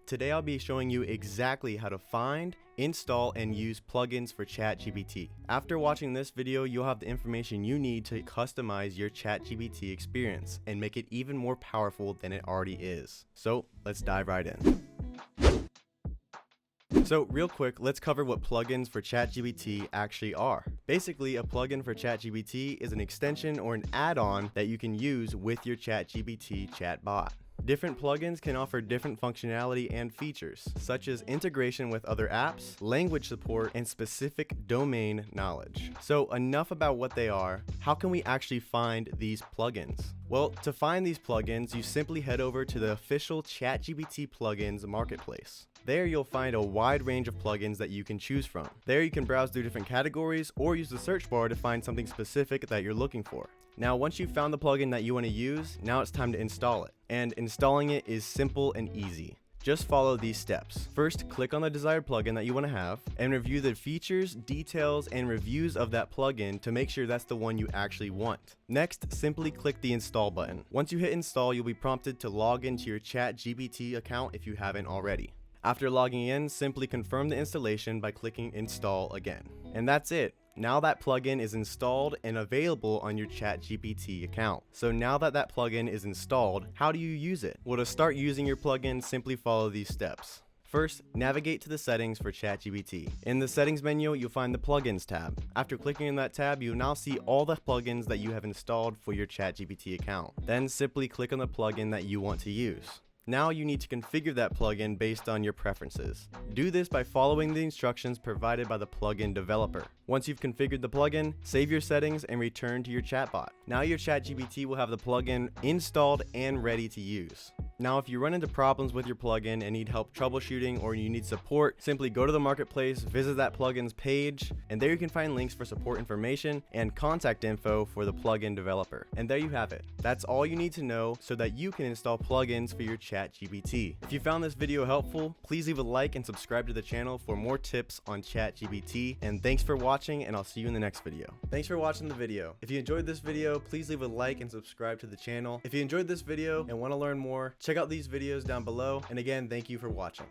Today I'll be showing you exactly how to find, install, and use plugins for Chat GPT. After watching this video, you'll have the information you need to customize your Chat GPT experience and make it even more powerful than it already is. So let's dive right in. So real quick, let's cover what plugins for ChatGPT actually are. Basically, a plugin for ChatGPT is an extension or an add-on that you can use with your ChatGPT chatbot. Different plugins can offer different functionality and features, such as integration with other apps, language support, and specific domain knowledge. So enough about what they are. How can we actually find these plugins? Well, to find these plugins, you simply head over to the official ChatGPT Plugins marketplace. There you'll find a wide range of plugins that you can choose from. There you can browse through different categories or use the search bar to find something specific that you're looking for. Now, once you've found the plugin that you want to use, now it's time to install it. And installing it is simple and easy. Just follow these steps. First, click on the desired plugin that you want to have and review the features, details, and reviews of that plugin to make sure that's the one you actually want. Next, simply click the install button. Once you hit install, you'll be prompted to log into your ChatGPT account if you haven't already. After logging in, simply confirm the installation by clicking install again. And that's it. Now that plugin is installed and available on your ChatGPT account. So now that that plugin is installed, how do you use it? Well, to start using your plugin, simply follow these steps. First, navigate to the settings for ChatGPT. In the settings menu, you'll find the plugins tab. After clicking on that tab, you'll now see all the plugins that you have installed for your ChatGPT account. Then simply click on the plugin that you want to use. Now you need to configure that plugin based on your preferences. Do this by following the instructions provided by the plugin developer. Once you've configured the plugin, save your settings and return to your chatbot. Now your ChatGPT will have the plugin installed and ready to use. Now, if you run into problems with your plugin and need help troubleshooting or you need support, simply go to the marketplace, visit that plugin's page, and there you can find links for support information and contact info for the plugin developer. And there you have it. That's all you need to know so that you can install plugins for your ChatGPT. If you found this video helpful, please leave a like and subscribe to the channel for more tips on ChatGPT. And thanks for watching, and I'll see you in the next video. Thanks for watching the video. If you enjoyed this video, please leave a like and subscribe to the channel. If you enjoyed this video and want to learn more, check out these videos down below. And again, thank you for watching.